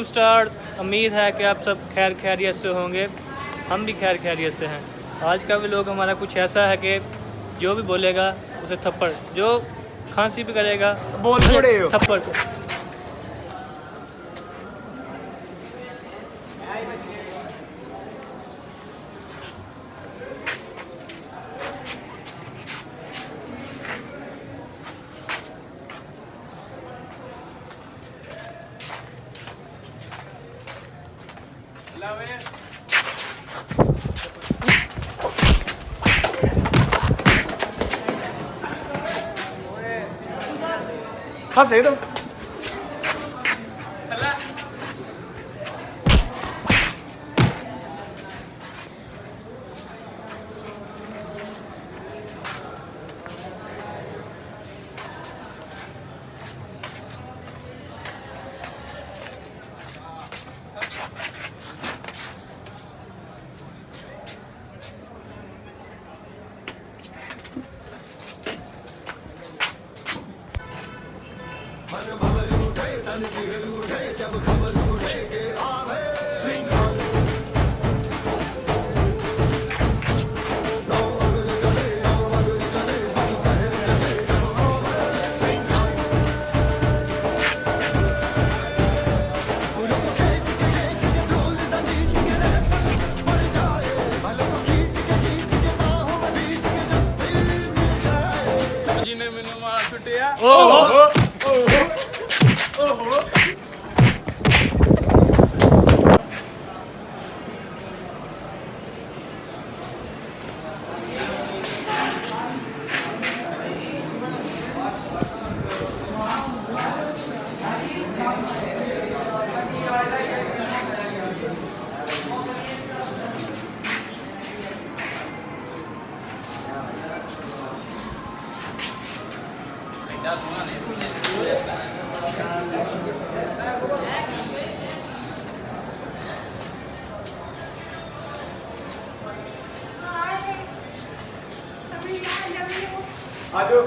Start. उम्मीद है कि आप सब खैर खैरियत से होंगे, हम भी खैर खैरियत से हैं। आज का व्लॉग हमारा कुछ ऐसा है कि जो भी बोलेगा उसे थप्पड़, जो खांसी भी करेगा बोल थोड़े हो। थप्पड़। हंसे तो ਜਿਹਨੇ ਮੈਨੂੰ ਮਾਰ ਸੁੱਟਿਆ आजो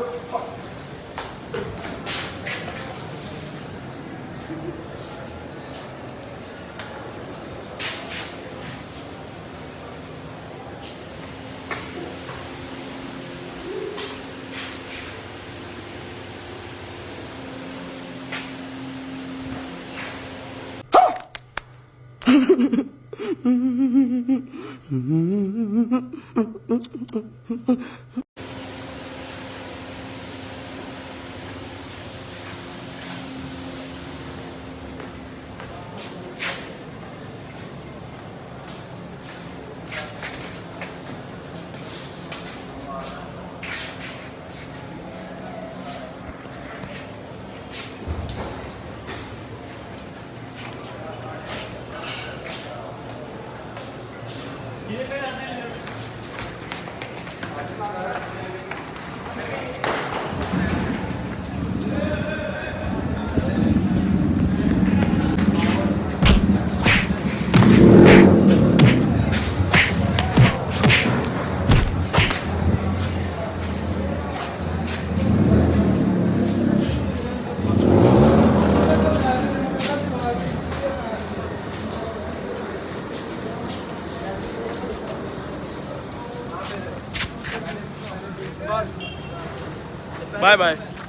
बाय बाय।